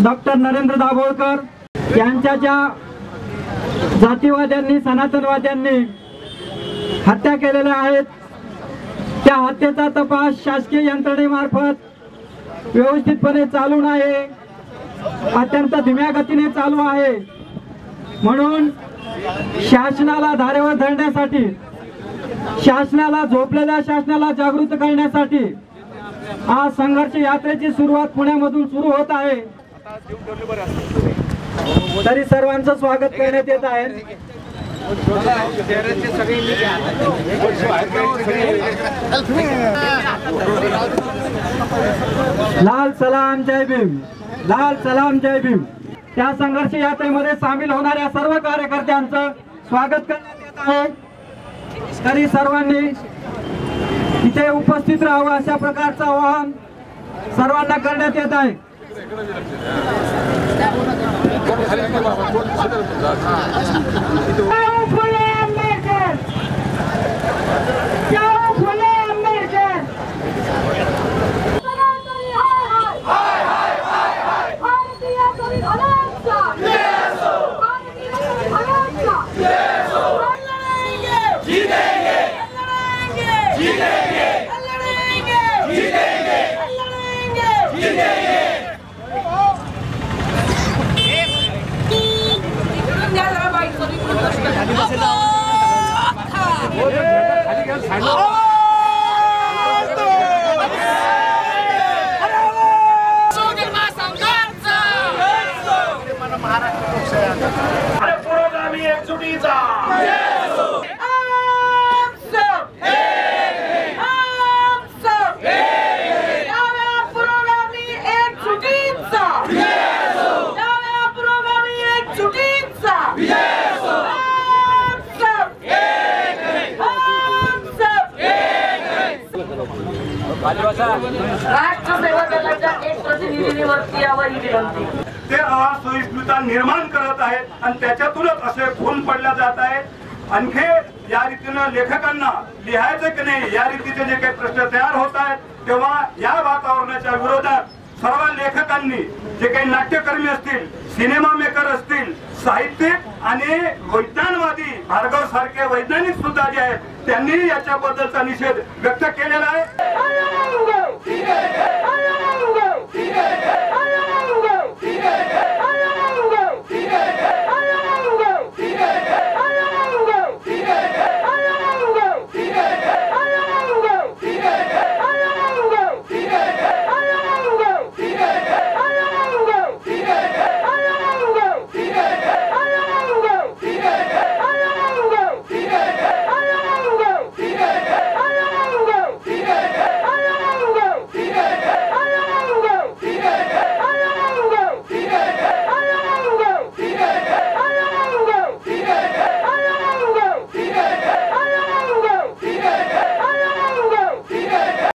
Doctor Narendra Dabholkar यांच्या ज्या जातीवाद्यांनी सनातनवाद्यांनी हत्या केलेल्या आहेत त्या हत्येचा तपास शासकीय यंत्रणेमार्फत व्यवस्थितपणे चालू नाही, अत्यंत धीम्या गतीने चालू आहे। म्हणून शासनाला धारेवर धरण्यासाठी, शासनाला झोपलेल्या शासनाला जागृत करण्यासाठी आज संघर्ष यात्रेची सुरुवात पुण्यामधून सुरू होत आहे। तरी सर्वांचं स्वागत करण्यात येत आहे। लाल सलाम जय भीम, लाल सलाम जय भीम। त्या संघर्ष यात्रेमध्ये सामील होणाऱ्या सर्व कार्यकर्त्यांचं स्वागत करण्यात येत आहे। तरी सर्वांनी इथे उपस्थित राहावं अशा प्रकारचं आवाहन सर्वांना करण्यात येत आहे। ते असहिष्णुता निर्माण करत आहेत आणि त्याच्यातूनच असे खून पडल्या जात आहेत। आणखी या रीतीने लेखकांना लिहायचं की नाही या रीतीचे जे काही प्रश्न तयार होत आहेत, तेव्हा या वातावरणाच्या विरोधात सर्व लेखकांनी, जे काही नाट्यकर्मी असतील, सिनेमा मेकर असतील, साहित्यिक आणि वैज्ञानिकवादी भार्गव सारखे वैज्ञानिक सुद्धा जे आहेत त्यांनी याच्याबद्दलचा निषेध व्यक्त केलेला आहे।